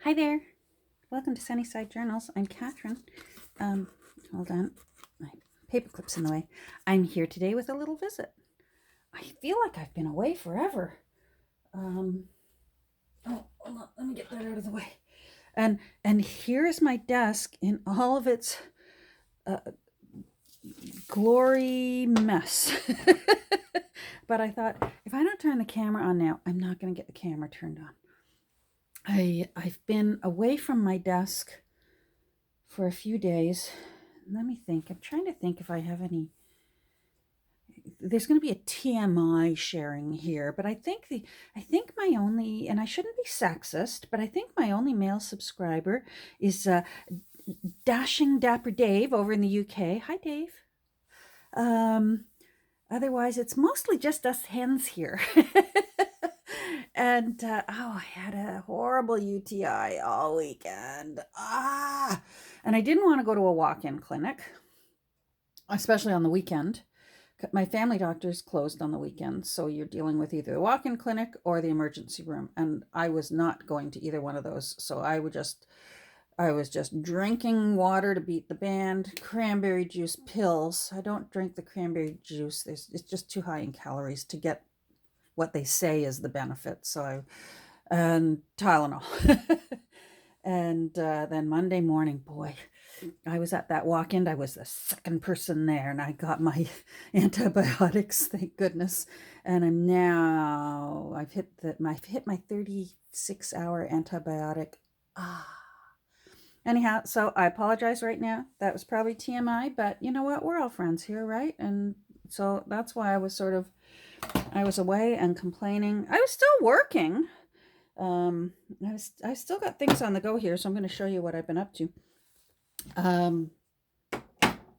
Hi there. Welcome to Sunnyside Journals. I'm Catherine. Hold on. My paperclip's in the way. I'm here today with a little visit. I feel like I've been away forever. Oh, hold on. Let me get that out of the way. And here is my desk in all of its uh, glory mess. But I thought, if I don't turn the camera on now, I'm not going to get the camera turned on. I've been away from my desk for a few days. Let me think. I'm trying to think if I have any. There's going to be a TMI sharing here, but I think my only, and I shouldn't be sexist, but I think my only male subscriber is Dashing Dapper Dave over in the UK. Hi, Dave. Otherwise, it's mostly just us hens here. And I had a horrible UTI all weekend. And I didn't want to go to a walk-in clinic, especially on the weekend. My family doctor's closed on the weekend, so you're dealing with either the walk-in clinic or the emergency room, and I was not going to either one of those. So I was just drinking water to beat the band, cranberry juice pills. I don't drink the cranberry juice. It's just too high in calories to get what they say is the benefit. And Tylenol. And then Monday morning, boy, I was at that walk-in. I was the second person there, and I got my antibiotics, thank goodness. And I've hit my 36-hour antibiotic. Anyhow, so I apologize right now. That was probably TMI, but you know what? We're all friends here, right? And so that's why I was away and complaining. I was still working. I still got things on the go here, so I'm going to show you what I've been up to.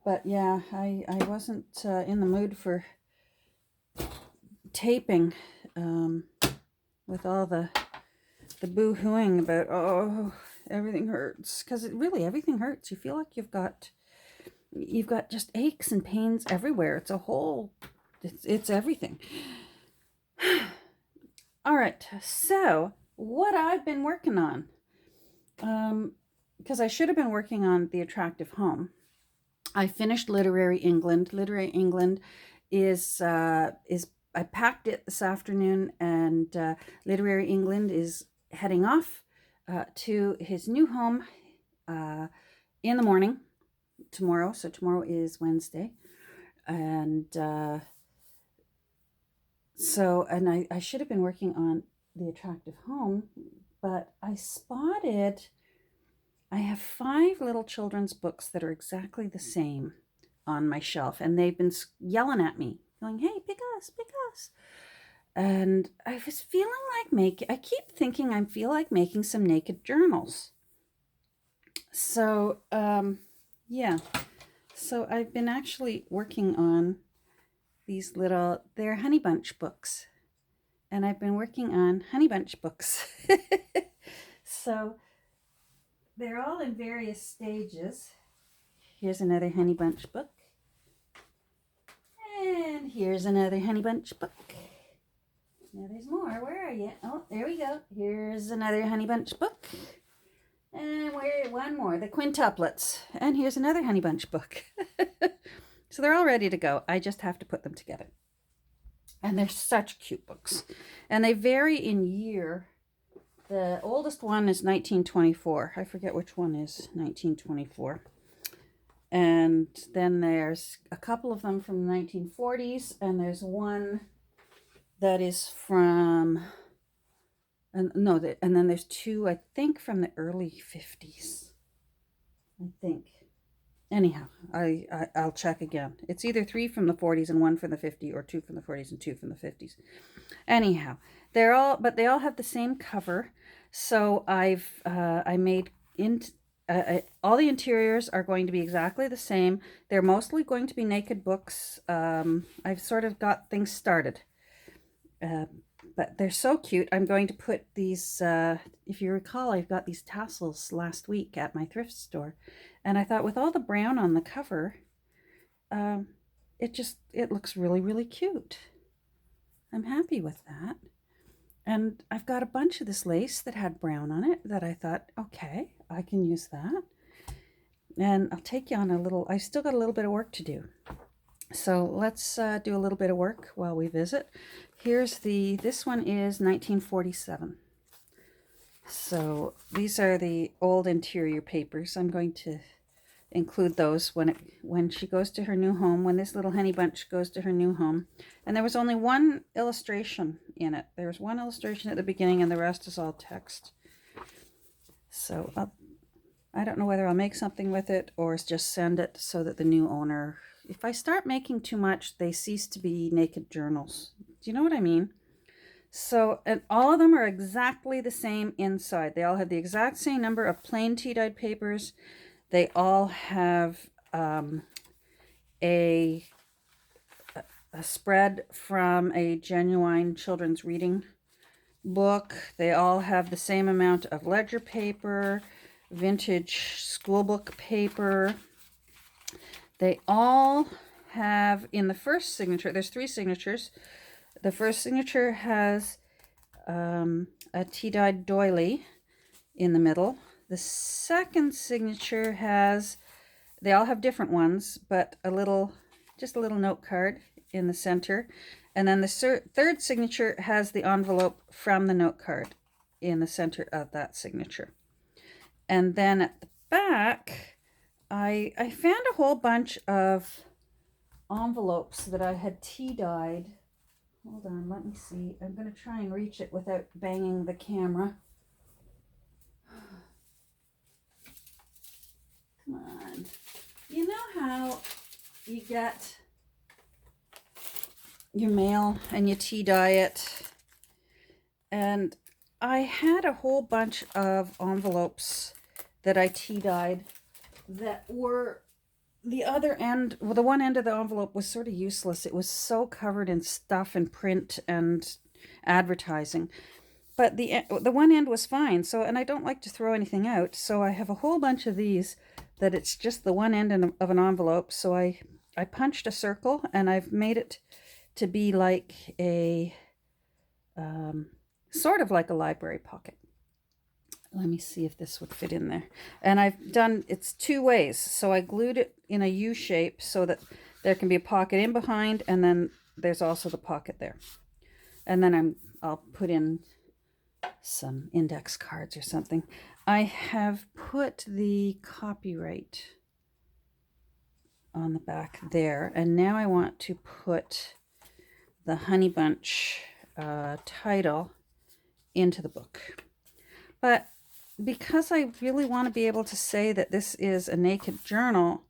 But yeah, I wasn't in the mood for taping with all the boo-hooing about everything hurts, because everything hurts. You feel like you've got just aches and pains everywhere. It's everything. All right, so what I've been working on, because I should have been working on The Attractive Home. I finished Literary England. Literary England is I packed it this afternoon, and Literary England is heading off to his new home in the morning tomorrow. So tomorrow is Wednesday, and I should have been working on The Attractive Home, but I have 5 little children's books that are exactly the same on my shelf, and they've been yelling at me, going, "Hey, pick us, pick us." And I was feeling like I keep thinking I feel like making some naked journals. So, yeah. So I've been actually working on they're Honey Bunch books. And I've been working on Honey Bunch books. So they're all in various stages. Here's another Honey Bunch book. And here's another Honey Bunch book. Now there's more. Where are you? Oh, there we go. Here's another Honey Bunch book. And one more, the Quintuplets. And here's another Honey Bunch book. So they're all ready to go. I just have to put them together. And they're such cute books. And they vary in year. The oldest one is 1924. I forget which one is 1924. And then there's a couple of them from the 1940s. And there's one that is from... And then there's 2, I think, from the early 50s. I think. Anyhow, I'll check again. It's either 3 from the 40s and 1 from the 50s, or 2 from the 40s and 2 from the 50s. Anyhow, they all have the same cover. So I made all the interiors are going to be exactly the same. They're mostly going to be naked books. I've sort of got things started. But they're so cute. I'm going to put these, if you recall, I've got these tassels last week at my thrift store. And I thought with all the brown on the cover, it looks really, really cute. I'm happy with that. And I've got a bunch of this lace that had brown on it that I thought, okay, I can use that. And I'll take you on a little, I still got a little bit of work to do. So let's do a little bit of work while we visit. Here's this one is 1947. So these are the old interior papers. I'm going to include those when she goes to her new home, when this little honey bunch goes to her new home. And there was only one illustration in it. There was one illustration at the beginning and the rest is all text. So I don't know whether I'll make something with it or just send it so that the new owner, if I start making too much, they cease to be naked journals. Do you know what I mean? So, and all of them are exactly the same inside. They all have the exact same number of plain tea-dyed papers. They all have a spread from a genuine children's reading book. They all have the same amount of ledger paper, vintage schoolbook paper. They all have, in the first signature, there's 3 signatures. The first signature has a tea-dyed doily in the middle. The second signature has, they all have different ones, but just a little note card in the center. And then the third signature has the envelope from the note card in the center of that signature. And then at the back, I found a whole bunch of envelopes that I had tea-dyed. Hold on, let me see. I'm going to try and reach it without banging the camera. Come on. You know how you get your mail and you tea-dye it? And I had a whole bunch of envelopes that I tea-dyed that were the other end, well, the one end of the envelope was sort of useless. It was so covered in stuff and print and advertising. But the one end was fine. So, and I don't like to throw anything out. So I have a whole bunch of these that it's just the one end of an envelope. So I punched a circle and I've made it to be like a, sort of like a library pocket. Let me see if this would fit in there. And I've done, it's 2 ways. So I glued it in a U shape so that there can be a pocket in behind, and then there's also the pocket there. And then I'll put in some index cards or something. I have put the copyright on the back there. And now I want to put the Honey Bunch title into the book. But because I really want to be able to say that this is a naked journal,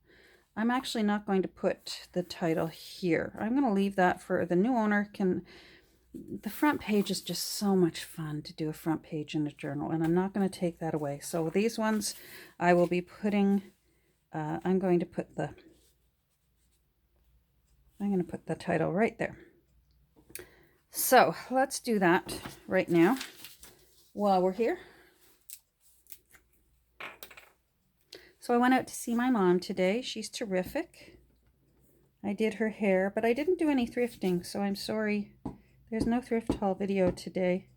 I'm actually not going to put the title here. I'm going to leave that for the new owner. The front page is just so much fun to do a front page in a journal, and I'm not going to take that away. So these ones I will be putting, I'm going to put the title right there. So let's do that right now while we're here. So I went out to see my mom today. She's terrific. I did her hair, but I didn't do any thrifting, so I'm sorry. There's no thrift haul video today.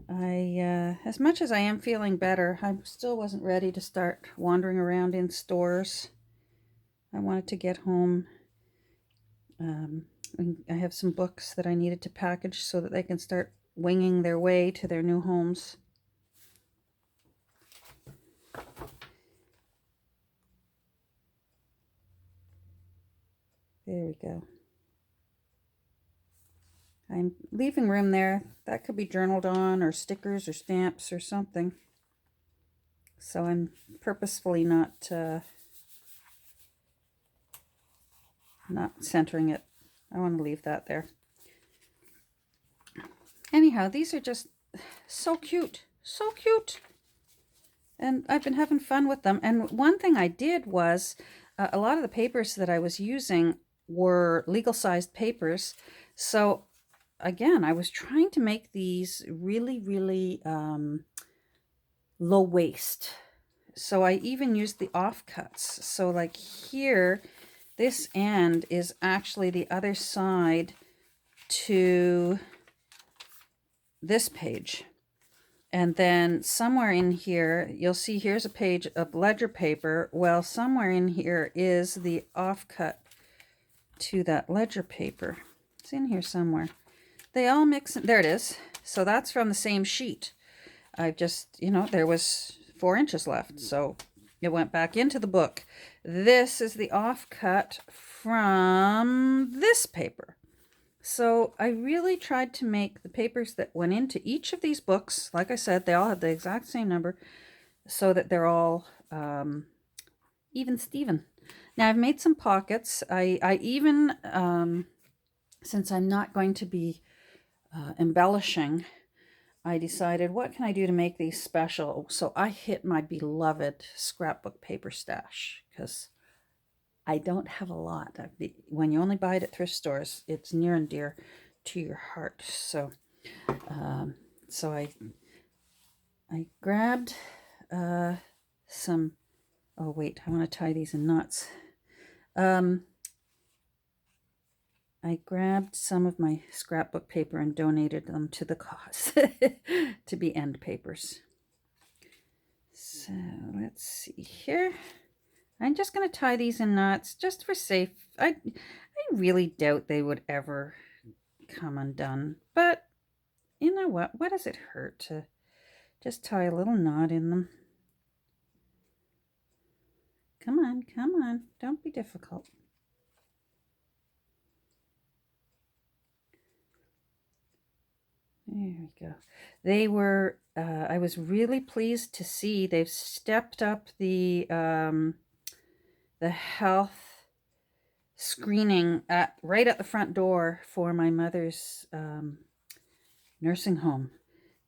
As much as I am feeling better, I still wasn't ready to start wandering around in stores. I wanted to get home. I have some books that I needed to package so that they can start winging their way to their new homes. There we go. I'm leaving room there. That could be journaled on, or stickers or stamps or something. So I'm purposefully not centering it. I want to leave that there. Anyhow, these are just so cute. So cute. And I've been having fun with them. And one thing I did was, a lot of the papers that I was using were legal-sized papers. So again, I was trying to make these really, really low waste. So I even used the offcuts. So like here, this end is actually the other side to this page. And then somewhere in here, you'll see here's a page of ledger paper. Well, somewhere in here is the offcut to that ledger paper. It's in here somewhere. They all mix. There it is. So that's from the same sheet. I've just, there was 4 inches left. So it went back into the book. This is the offcut from this paper. So I really tried to make the papers that went into each of these books, like I said, they all have the exact same number, so that they're all even Steven. Now I've made some pockets. I even, since I'm not going to be embellishing, I decided, what can I do to make these special? So I hit my beloved scrapbook paper stash, because I don't have a lot. When you only buy it at thrift stores, it's near and dear to your heart. So, so I grabbed some. Oh wait, I want to tie these in knots. I grabbed some of my scrapbook paper and donated them to the cause to be end papers. So let's see here. I'm just going to tie these in knots just for safe. I really doubt they would ever come undone. But you know what? What does it hurt to just tie a little knot in them? Come on, come on. Don't be difficult. There we go. They were, I was really pleased to see they've stepped up the health screening right at the front door for my mother's nursing home.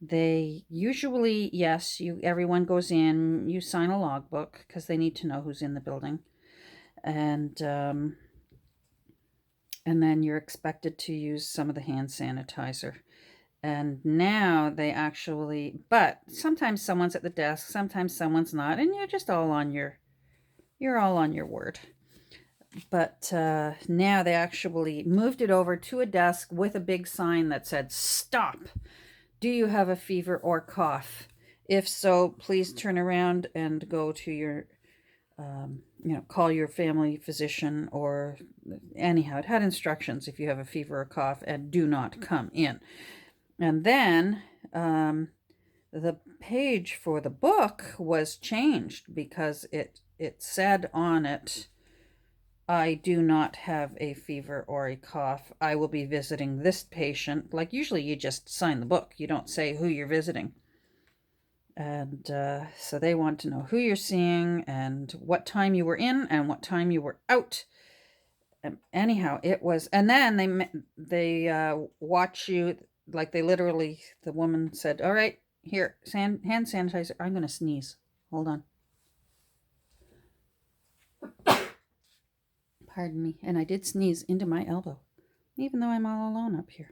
They usually, yes, everyone goes in, you sign a logbook because they need to know who's in the building, and then you're expected to use some of the hand sanitizer. And now they actually, but sometimes someone's at the desk, sometimes someone's not, and you're just all on your word. But now they actually moved it over to a desk with a big sign that said, "Stop. Do you have a fever or cough? If so, please turn around and go to your, call your family physician," or anyhow, it had instructions if you have a fever or cough, and do not come in. And then the page for the book was changed because it said on it, "I do not have a fever or a cough. I will be visiting this patient." Like usually you just sign the book. You don't say who you're visiting. And so they want to know who you're seeing and what time you were in and what time you were out. Anyhow, it was, and then they watch you, like they literally, the woman said, "All right, here, hand sanitizer." I'm going to sneeze. Hold on. Pardon me. And I did sneeze into my elbow, even though I'm all alone up here.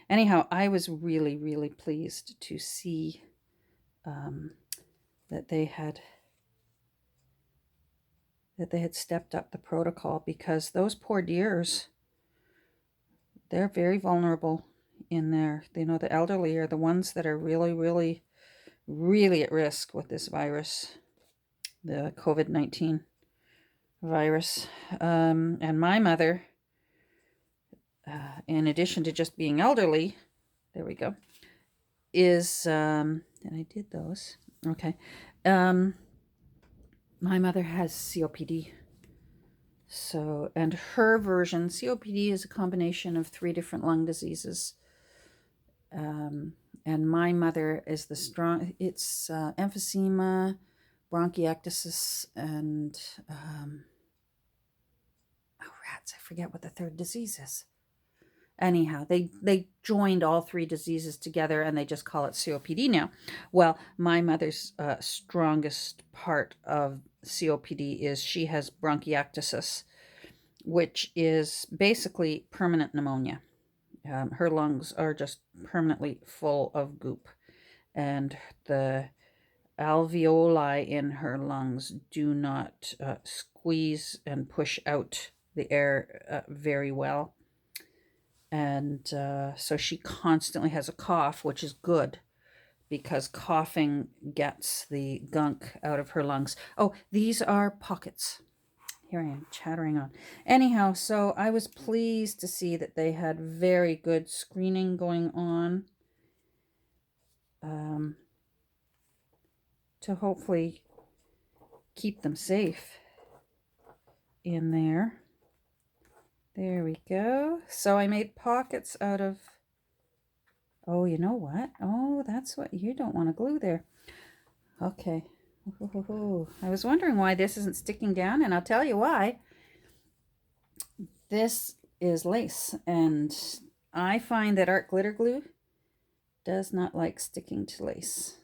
Anyhow, I was really, really pleased to see that they had stepped up the protocol, because those poor dears, they're very vulnerable in there. The elderly are the ones that are really, really, really at risk with this virus, the COVID-19 virus. And my mother, in addition to just being elderly, there we go, is, and I did those, okay, my mother has COPD. So, and her version, COPD is a combination of 3 different lung diseases. And my mother is it's emphysema, bronchiectasis, and, oh rats, I forget what the 3rd disease is. Anyhow, they joined all 3 diseases together and they just call it COPD now. Well, my mother's strongest part of COPD is she has bronchiectasis, which is basically permanent pneumonia. Her lungs are just permanently full of goop, and the alveoli in her lungs do not squeeze and push out the air very well. And so she constantly has a cough, which is good because coughing gets the gunk out of her lungs. Oh, these are pockets. Here I am chattering on. Anyhow, so I was pleased to see that they had very good screening going on to hopefully keep them safe in there. There we go. So I made pockets out of, oh, you know what? Oh, that's what you don't want to glue there. Okay. I was wondering why this isn't sticking down, and I'll tell you why. This is lace, and I find that art glitter glue does not like sticking to lace.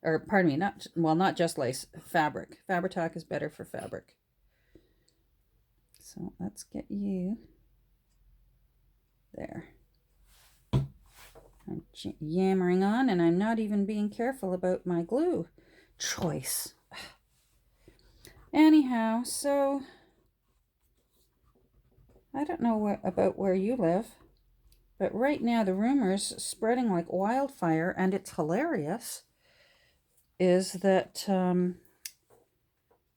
Or, pardon me, not just lace, fabric. Fabri-Tac is better for fabric. So let's get you there. I'm yammering on, and I'm not even being careful about my glue choice. Anyhow, so I don't know about where you live, but right now the rumors spreading like wildfire, and it's hilarious, is that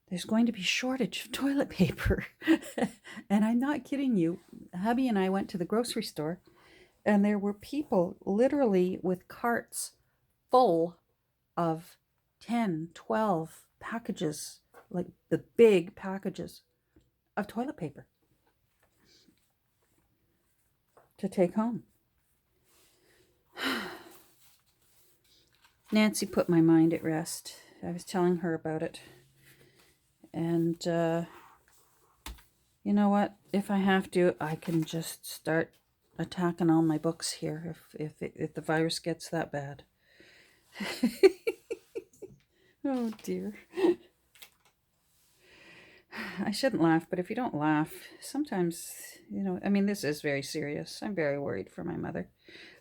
there's going to be shortage of toilet paper. And I'm not kidding you. Hubby and I went to the grocery store, and there were people literally with carts full of 10, 12 packages, like the big packages of toilet paper to take home. Nancy put my mind at rest. I was telling her about it. And you know what? If I have to, I can just start attacking all my books here if the virus gets that bad. Oh dear. I shouldn't laugh, but if you don't laugh, sometimes, I mean, this is very serious. I'm very worried for my mother.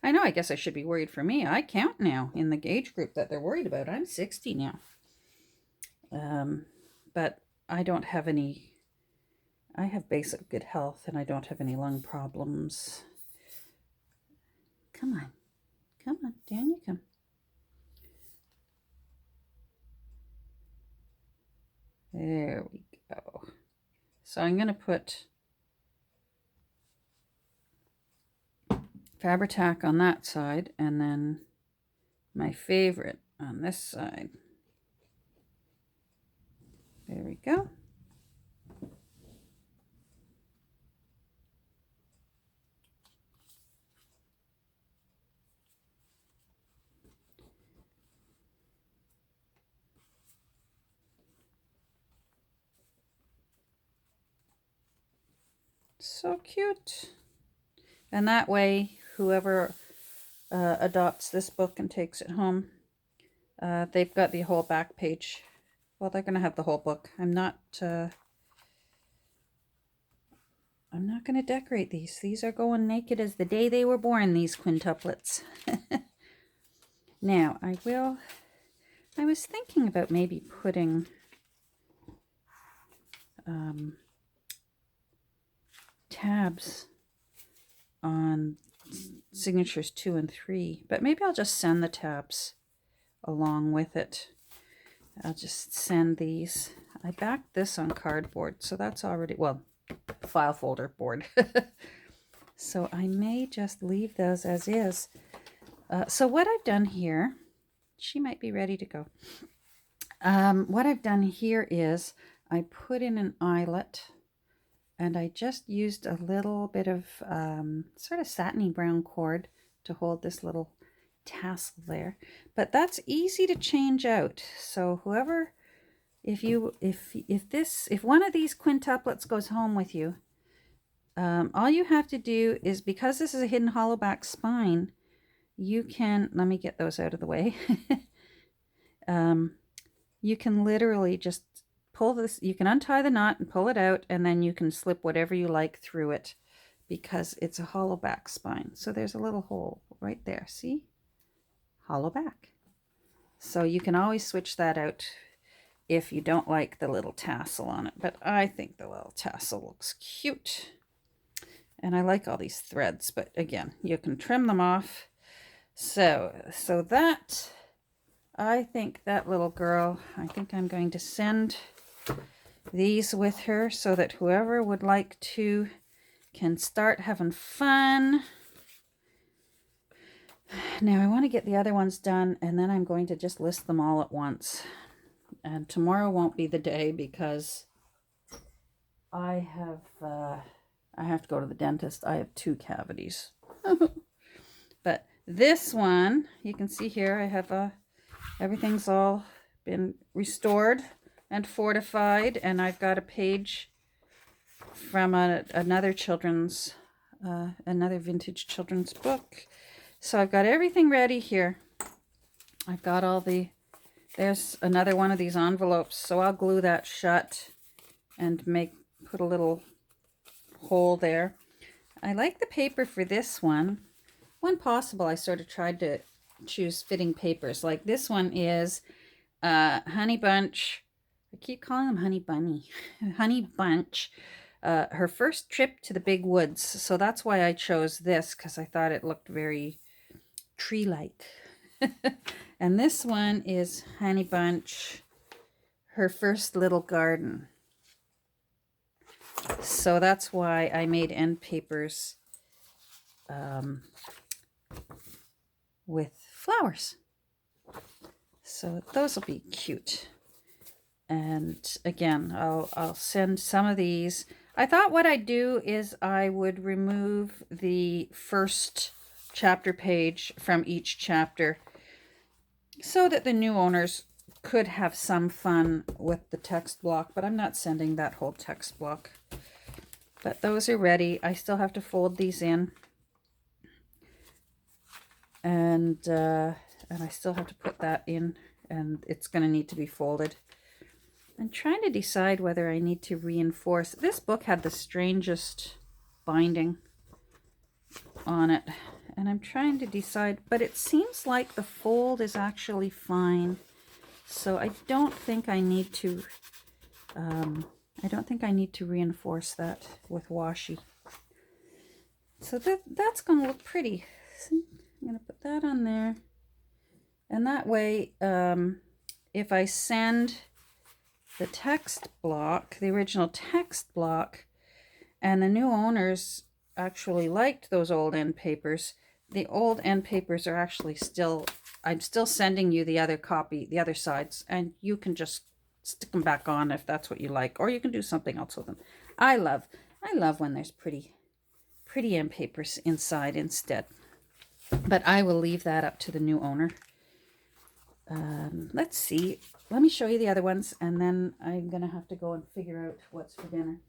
I know, I guess I should be worried for me. I count now in the age group that they're worried about. I'm 60 now. But I don't have any, I have basic good health, and I don't have any lung problems. Come on, down you come. There we go. So I'm going to put Fabri-Tac on that side, and then my favorite on this side. There we go. So cute. And that way, whoever adopts this book and takes it home, they've got the whole back page. Well, they're going to have the whole book. I'm not going to decorate these. These are going naked as the day they were born, these quintuplets. Now, I was thinking about maybe putting tabs on signatures 2 and 3, but maybe I'll just send the tabs along with it. I'll just send these. I backed this on cardboard, so that's already, well, file folder board. So I may just leave those as is. So what I've done here, she might be ready to go. What I've done here is I put in an eyelet, and I just used a little bit of sort of satiny brown cord to hold this little tassel there. But that's easy to change out. So whoever, if one of these quintuplets goes home with you, all you have to do is, because this is a hidden hollow back spine, you can, let me get those out of the way. You can literally just pull this, you can untie the knot and pull it out, and then you can slip whatever you like through it, because it's a hollow back spine. So there's a little hole right there, see? Hollow back. So you can always switch that out if you don't like the little tassel on it, but I think the little tassel looks cute. And I like all these threads, but again, you can trim them off. So that, I think that little girl, I think I'm going to send these with her so that whoever would like to can start having fun. Now I want to get the other ones done, and then I'm going to just list them all at once. And tomorrow won't be the day because I have to go to the dentist. I have 2 cavities. But this one, you can see here, I have everything's all been restored and fortified, and I've got a page from another children's, another vintage children's book. So I've got everything ready here. I've got all there's another one of these envelopes, so I'll glue that shut and put a little hole there. I like the paper for this one. When possible, I sort of tried to choose fitting papers. Like this one is Honey Bunch. I keep calling them Honey Bunny. Honey Bunch. Her first trip to the big woods. So that's why I chose this, because I thought it looked very tree-like. And this one is Honey Bunch, her first little garden. So that's why I made end papers with flowers. So those will be cute. And again, I'll send some of these. I thought what I'd do is I would remove the first chapter page from each chapter so that the new owners could have some fun with the text block, but I'm not sending that whole text block. But those are ready. I still have to fold these in. And I still have to put that in, and it's going to need to be folded. I'm trying to decide whether I need to reinforce. This book had the strangest binding on it, and I'm trying to decide, but it seems like the fold is actually fine. So I don't think I need to reinforce that with washi. So that's going to look pretty. I'm going to put that on there. And that way, if I send the text block, the original text block, and the new owners actually liked those old end papers, the old end papers are actually still, I'm still sending you the other copy, the other sides, and you can just stick them back on if that's what you like, or you can do something else with them. I love when there's pretty end papers inside instead. But I will leave that up to the new owner. Let's see. Let me show you the other ones, and then I'm going to have to go and figure out what's for dinner.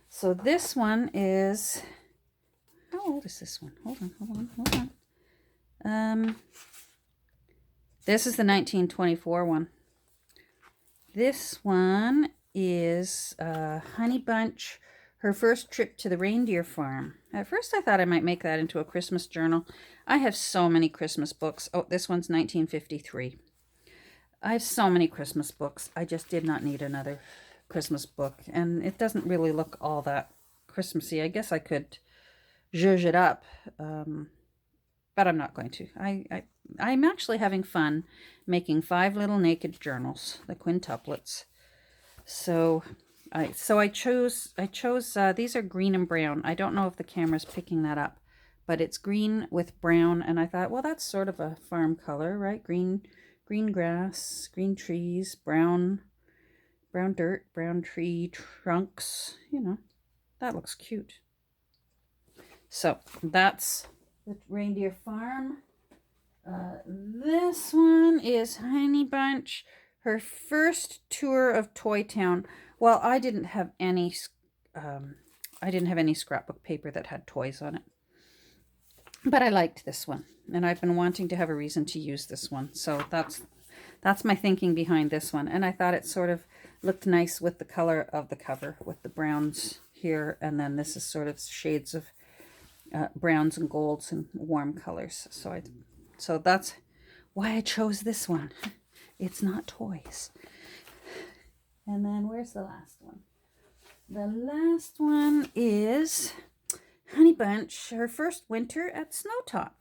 So this one is... How old is this one? Hold on. This is the 1924 one. This one is Honey Bunch, her first trip to the reindeer farm. At first I thought I might make that into a Christmas journal. I have so many Christmas books. Oh, this one's 1953. I have so many Christmas books. I just did not need another Christmas book. And it doesn't really look all that Christmassy. I guess I could zhuzh it up, but I'm not going to. I'm actually having fun making 5 little naked journals, the quintuplets. So I chose these are green and brown. I don't know if the camera's picking that up, but it's green with brown, and I thought, well, that's sort of a farm color, right? Green grass, green trees, brown dirt, brown tree trunks, you know, that looks cute. So that's the reindeer farm. This one is Honey Bunch, her first tour of Toy Town. Well, I didn't have any scrapbook paper that had toys on it, but I liked this one, and I've been wanting to have a reason to use this one. So that's my thinking behind this one, and I thought it sort of looked nice with the color of the cover, with the browns here, and then this is sort of shades of browns and golds and warm colors. So that's why I chose this one. It's not toys. And then where's the last one? The last one is Honey Bunch her first winter at Snowtop.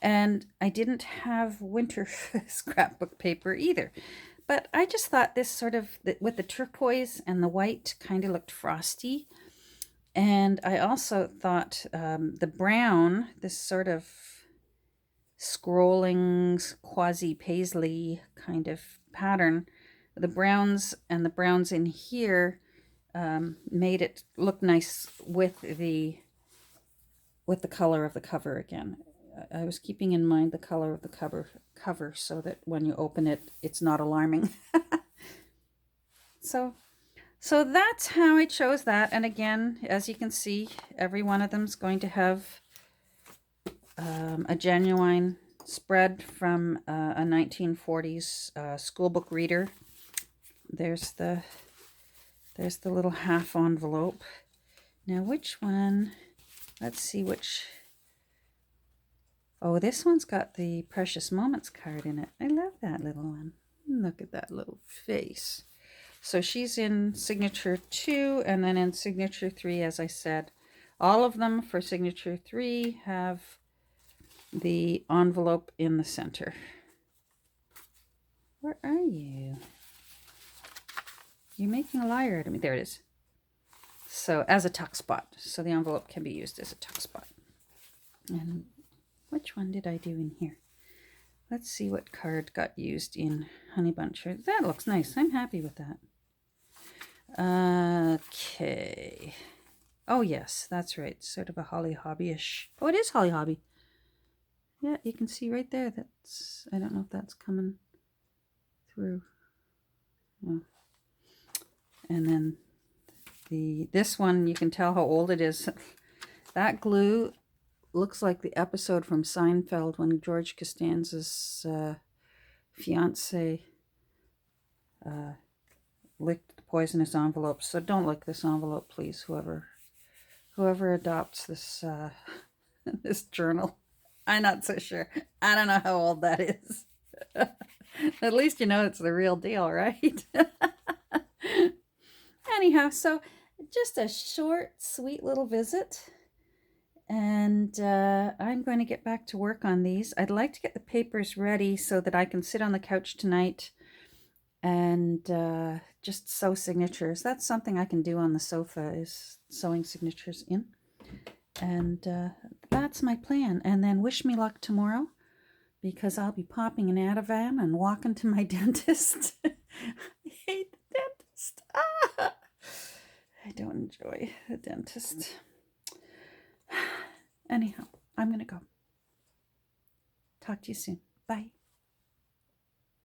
And I didn't have winter scrapbook paper either. But I just thought this sort of, with the turquoise and the white, kind of looked frosty. And I also thought the brown, this sort of scrolling quasi-paisley kind of pattern, the browns and the browns in here made it look nice with the color of the cover again. I was keeping in mind the color of the cover so that when you open it, it's not alarming. So that's how I chose that. And again, as you can see, every one of them is going to have a genuine spread from a 1940s schoolbook reader. There's the little half envelope. Now, which one? Let's see which. Oh, this one's got the Precious Moments card in it. I love that little one. Look at that little face. So she's in signature 2 and then in signature 3, as I said. All of them for signature 3 have the envelope in the center. Where are you? You're making a liar out of me. There it is. So as a tuck spot. So the envelope can be used as a tuck spot. And which one did I do in here? Let's see what card got used in Honey Bunch. That looks nice. I'm happy with that. Okay. Oh, yes, that's right. Sort of a Holly Hobby-ish. Oh, it is Holly Hobby. Yeah, you can see right there. That's, I don't know if that's coming through. Oh. And then this one, you can tell how old it is. That glue looks like the episode from Seinfeld when George Costanza's fiance licked the poisonous envelope. So don't lick this envelope, please, whoever adopts this this journal. I'm not so sure. I don't know how old that is. At least you know it's the real deal, right? Anyhow, so just a short, sweet little visit. And I'm going to get back to work on these. I'd like to get the papers ready so that I can sit on the couch tonight and just sew signatures. That's something I can do on the sofa, is sewing signatures in. And that's my plan. And then wish me luck tomorrow, because I'll be popping an Ativan and walking to my dentist. I hate the dentist. Ah! I don't enjoy the dentist. Anyhow, I'm going to go. Talk to you soon. Bye.